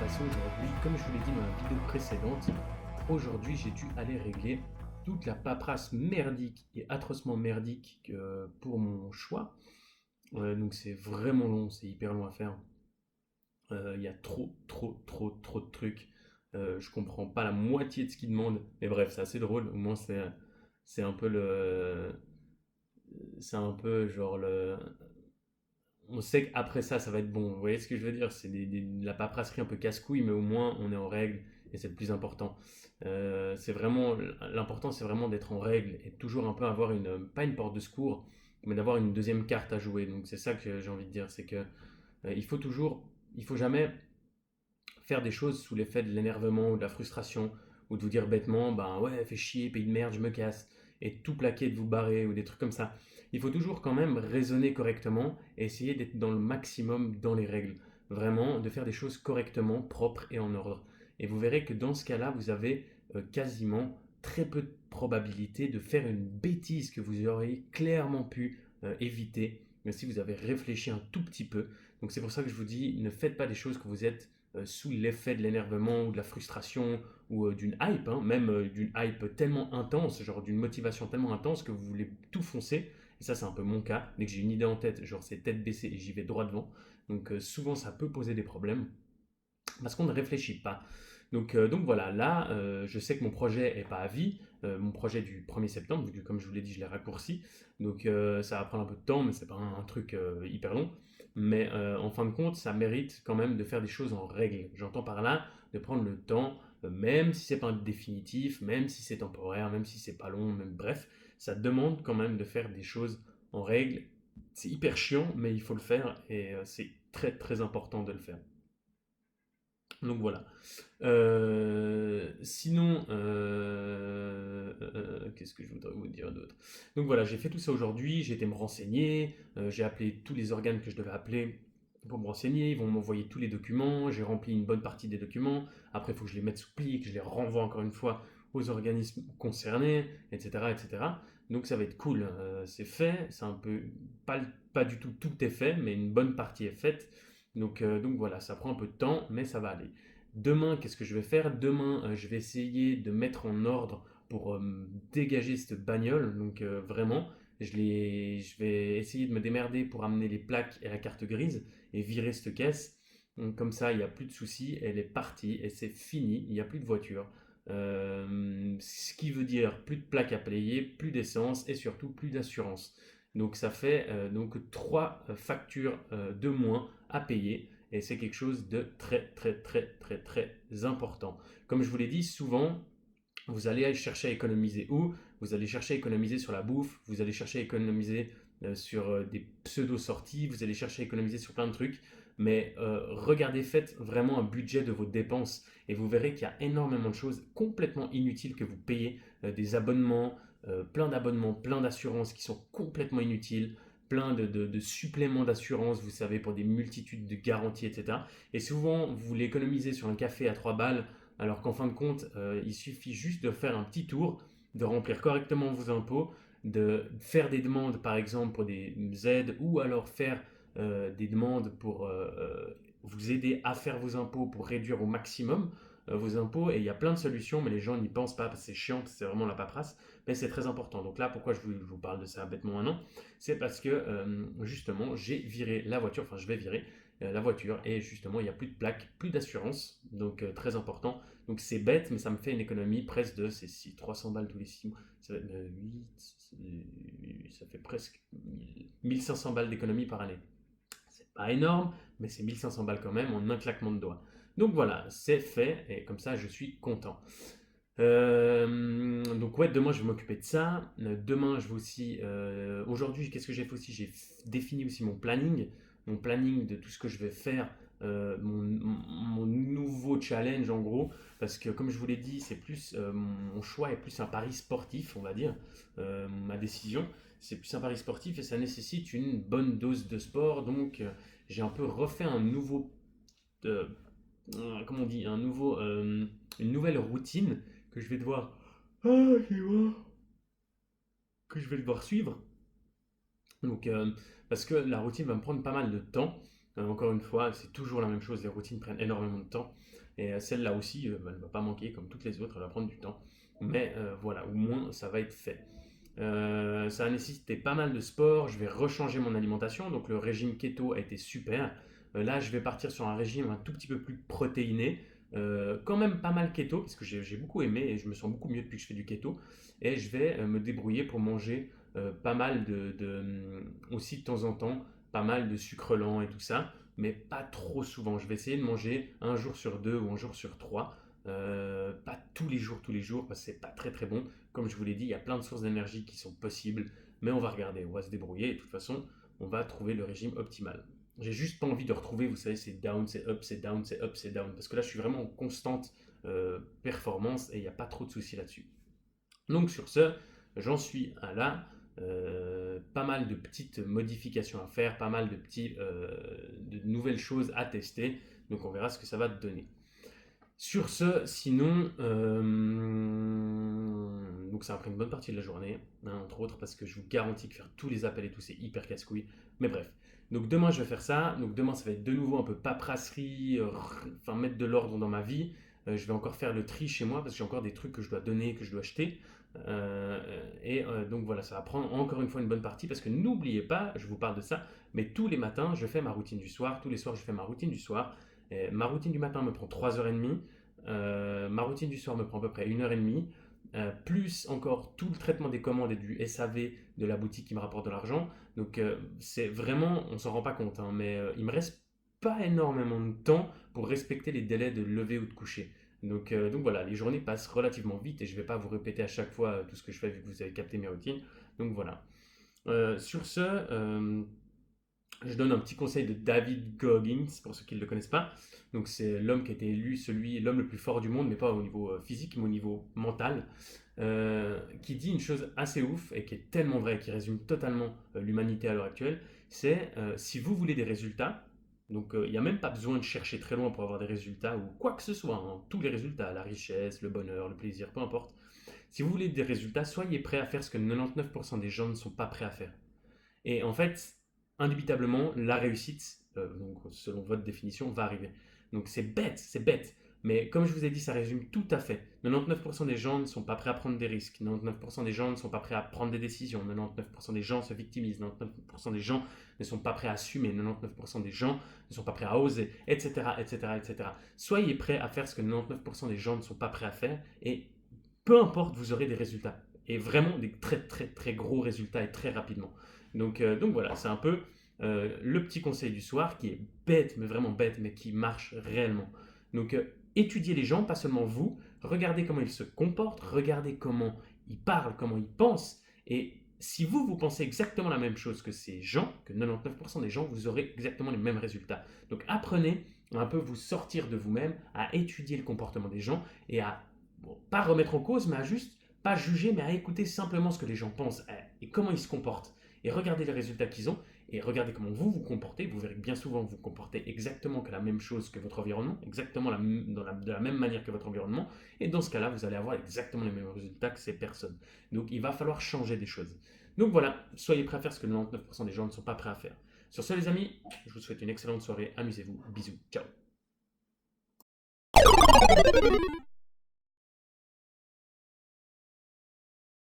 passé aujourd'hui, comme je vous l'ai dit dans la vidéo précédente, aujourd'hui j'ai dû aller régler toute la paperasse merdique et atrocement merdique pour mon choix. Donc c'est vraiment long, c'est hyper long à faire. Il y a trop de trucs. Je comprends pas la moitié de ce qu'ils demandent. Mais bref, c'est assez drôle. Au moins c'est un peu c'est un peu genre on sait qu'après ça va être bon. Vous voyez ce que je veux dire? C'est de la paperasserie un peu casse-couille, mais au moins on est en règle et c'est le plus important. C'est vraiment l'important, c'est vraiment d'être en règle et de toujours un peu avoir pas une porte de secours, mais d'avoir une deuxième carte à jouer. Donc c'est ça que j'ai envie de dire, c'est que il faut jamais faire des choses sous l'effet de l'énervement ou de la frustration ou de vous dire bêtement, ben ouais, fais chier, pays de merde, je me casse et tout plaquer de vous barrer ou des trucs comme ça. Il faut toujours quand même raisonner correctement et essayer d'être dans le maximum dans les règles. Vraiment, de faire des choses correctement, propres et en ordre. Et vous verrez que dans ce cas-là, vous avez quasiment très peu de probabilité de faire une bêtise que vous auriez clairement pu éviter si vous avez réfléchi un tout petit peu. Donc c'est pour ça que je vous dis, ne faites pas des choses que vous êtes sous l'effet de l'énervement ou de la frustration ou d'une hype, hein, même d'une hype tellement intense, genre d'une motivation tellement intense que vous voulez tout foncer. Et ça, c'est un peu mon cas. Dès que j'ai une idée en tête, genre c'est tête baissée et j'y vais droit devant. Donc souvent, ça peut poser des problèmes parce qu'on ne réfléchit pas. Donc voilà, là, je sais que mon projet n'est pas à vie, mon projet du 1er septembre, vu que comme je vous l'ai dit, je l'ai raccourci. Donc ça va prendre un peu de temps, mais c'est pas un truc hyper long. Mais en fin de compte, ça mérite quand même de faire des choses en règle. J'entends par là de prendre le temps, même si c'est pas définitif, même si c'est temporaire, même si c'est pas long, même bref, ça demande quand même de faire des choses en règle. C'est hyper chiant, mais il faut le faire et c'est très important de le faire. Donc voilà. Sinon, qu'est-ce que je voudrais vous dire d'autre? Donc voilà, j'ai fait tout ça aujourd'hui, j'ai été me renseigner, j'ai appelé tous les organes que je devais appeler pour me renseigner, ils vont m'envoyer tous les documents, j'ai rempli une bonne partie des documents, après il faut que je les mette sous pli, que je les renvoie encore une fois aux organismes concernés, etc. etc. Donc ça va être cool, c'est fait, c'est un peu, pas du tout tout est fait, mais une bonne partie est faite. Donc voilà, ça prend un peu de temps, mais ça va aller. Demain, qu'est-ce que je vais faire? Demain, je vais essayer de mettre en ordre pour dégager cette bagnole. Donc vraiment, je vais essayer de me démerder pour amener les plaques et la carte grise et virer cette caisse. Donc, comme ça, il n'y a plus de soucis, elle est partie et c'est fini, il n'y a plus de voiture. Ce qui veut dire plus de plaques à payer, plus d'essence et surtout plus d'assurance. Donc ça fait donc trois factures de moins à payer et c'est quelque chose de très important. Comme je vous l'ai dit, souvent vous allez chercher à économiser où? Vous allez chercher à économiser sur la bouffe, vous allez chercher à économiser sur des pseudo-sorties, vous allez chercher à économiser sur plein de trucs. Mais regardez, faites vraiment un budget de vos dépenses et vous verrez qu'il y a énormément de choses complètement inutiles que vous payez, des abonnements, plein d'abonnements, plein d'assurances qui sont complètement inutiles, plein de suppléments d'assurance, vous savez, pour des multitudes de garanties, etc. Et souvent, vous voulez économiser sur un café à 3 balles, alors qu'en fin de compte, il suffit juste de faire un petit tour, de remplir correctement vos impôts, de faire des demandes par exemple pour des aides ou alors faire des demandes pour vous aider à faire vos impôts pour réduire au maximum vos impôts. Et il y a plein de solutions, mais les gens n'y pensent pas parce que c'est chiant, parce que c'est vraiment la paperasse. Mais c'est très important. Donc là, pourquoi je vous parle de ça bêtement maintenant? C'est parce que justement, j'ai viré la voiture, enfin je vais virer la voiture et justement il n'y a plus de plaque, plus d'assurance, donc très important. Donc c'est bête, mais ça me fait une économie presque de 300 balles tous les 6 mois. Ça va être 8, ça fait presque 1500 balles d'économie par année. C'est pas énorme, mais c'est 1500 balles quand même en un claquement de doigts. Donc voilà, c'est fait et comme ça je suis content. Donc ouais, demain je vais m'occuper de ça. Demain je vais aussi. Aujourd'hui, qu'est-ce que j'ai fait aussi? J'ai défini aussi mon planning de tout ce que je vais faire, mon nouveau challenge en gros, parce que comme je vous l'ai dit, c'est plus mon choix est plus un pari sportif, on va dire. Ma décision, c'est plus un pari sportif et ça nécessite une bonne dose de sport. Donc j'ai un peu refait un nouveau, euh, comment on dit, une nouvelle routine que je vais devoir, suivre. Donc, parce que la routine va me prendre pas mal de temps. Encore une fois, c'est toujours la même chose, les routines prennent énormément de temps. Et celle-là aussi, elle ne va pas manquer comme toutes les autres, elle va prendre du temps. Mais voilà, au moins ça va être fait. Ça a nécessité pas mal de sport, je vais rechanger mon alimentation, donc le régime keto a été super. Là, je vais partir sur un régime un tout petit peu plus protéiné, quand même pas mal keto, parce que j'ai beaucoup aimé et je me sens beaucoup mieux depuis que je fais du keto. Et je vais me débrouiller pour manger pas mal aussi de temps en temps, pas mal de sucre lent et tout ça, mais pas trop souvent. Je vais essayer de manger un jour sur deux ou un jour sur trois. Pas tous les jours, parce que c'est pas très très bon. Comme je vous l'ai dit, il y a plein de sources d'énergie qui sont possibles, mais on va regarder, on va se débrouiller et de toute façon, on va trouver le régime optimal. J'ai juste pas envie de retrouver, vous savez, c'est down, c'est up, c'est down, c'est up, c'est down, parce que là, je suis vraiment en constante performance et il n'y a pas trop de soucis là-dessus. Donc sur ce, j'en suis à là. Pas mal de petites modifications à faire, pas mal de nouvelles choses à tester. Donc on verra ce que ça va te donner. Sur ce, sinon, donc ça a pris une bonne partie de la journée, hein, entre autres parce que je vous garantis que faire tous les appels et tout, c'est hyper casse-couille. Mais bref. Donc demain, je vais faire ça. Donc demain, ça va être de nouveau un peu paperasserie, enfin mettre de l'ordre dans ma vie. Je vais encore faire le tri chez moi parce que j'ai encore des trucs que je dois donner, que je dois acheter. Donc voilà, ça va prendre encore une fois une bonne partie parce que n'oubliez pas, je vous parle de ça, mais tous les matins, je fais ma routine du soir. Tous les soirs, je fais ma routine du soir. Ma routine du matin me prend 3h30. Ma routine du soir me prend à peu près 1h30. Plus encore tout le traitement des commandes et du SAV de la boutique qui me rapporte de l'argent. Donc c'est vraiment, on s'en rend pas compte, hein, mais il me reste pas énormément de temps pour respecter les délais de lever ou de coucher. Donc voilà, les journées passent relativement vite et je ne vais pas vous répéter à chaque fois tout ce que je fais vu que vous avez capté mes routines. Donc voilà. Sur ce, je donne un petit conseil de David Goggins, pour ceux qui ne le connaissent pas. Donc c'est l'homme qui a été élu l'homme le plus fort du monde, mais pas au niveau physique, mais au niveau mental, qui dit une chose assez ouf et qui est tellement vraie, qui résume totalement l'humanité à l'heure actuelle. C'est si vous voulez des résultats, donc il n'y a même pas besoin de chercher très loin pour avoir des résultats ou quoi que ce soit, hein, tous les résultats, la richesse, le bonheur, le plaisir, peu importe. Si vous voulez des résultats, soyez prêt à faire ce que 99% des gens ne sont pas prêts à faire. Et en fait, indubitablement, la réussite, donc selon votre définition, va arriver. Donc c'est bête, c'est bête. Mais comme je vous ai dit, ça résume tout à fait. 99% des gens ne sont pas prêts à prendre des risques. 99% des gens ne sont pas prêts à prendre des décisions. 99% des gens se victimisent. 99% des gens ne sont pas prêts à assumer. 99% des gens ne sont pas prêts à oser, etc., etc., etc. Soyez prêts à faire ce que 99% des gens ne sont pas prêts à faire et peu importe, vous aurez des résultats. Et vraiment des très très très gros résultats et très rapidement. Donc voilà, c'est un peu le petit conseil du soir qui est bête, mais vraiment bête, mais qui marche réellement. Donc étudiez les gens, pas seulement vous, regardez comment ils se comportent, regardez comment ils parlent, comment ils pensent, et si vous pensez exactement la même chose que ces gens, que 99% des gens, vous aurez exactement les mêmes résultats. Donc apprenez à un peu vous sortir de vous-même, à étudier le comportement des gens et à, bon, pas remettre en cause, mais à juste, pas juger, mais à écouter simplement ce que les gens pensent et comment ils se comportent et regardez les résultats qu'ils ont et regardez comment vous vous comportez. Vous verrez que bien souvent vous vous comportez exactement que la même chose que votre environnement, exactement de la même manière que votre environnement. Et dans ce cas-là, vous allez avoir exactement les mêmes résultats que ces personnes. Donc il va falloir changer des choses. Donc voilà, soyez prêts à faire ce que 99% des gens ne sont pas prêts à faire. Sur ce les amis, je vous souhaite une excellente soirée, amusez-vous, bisous, ciao.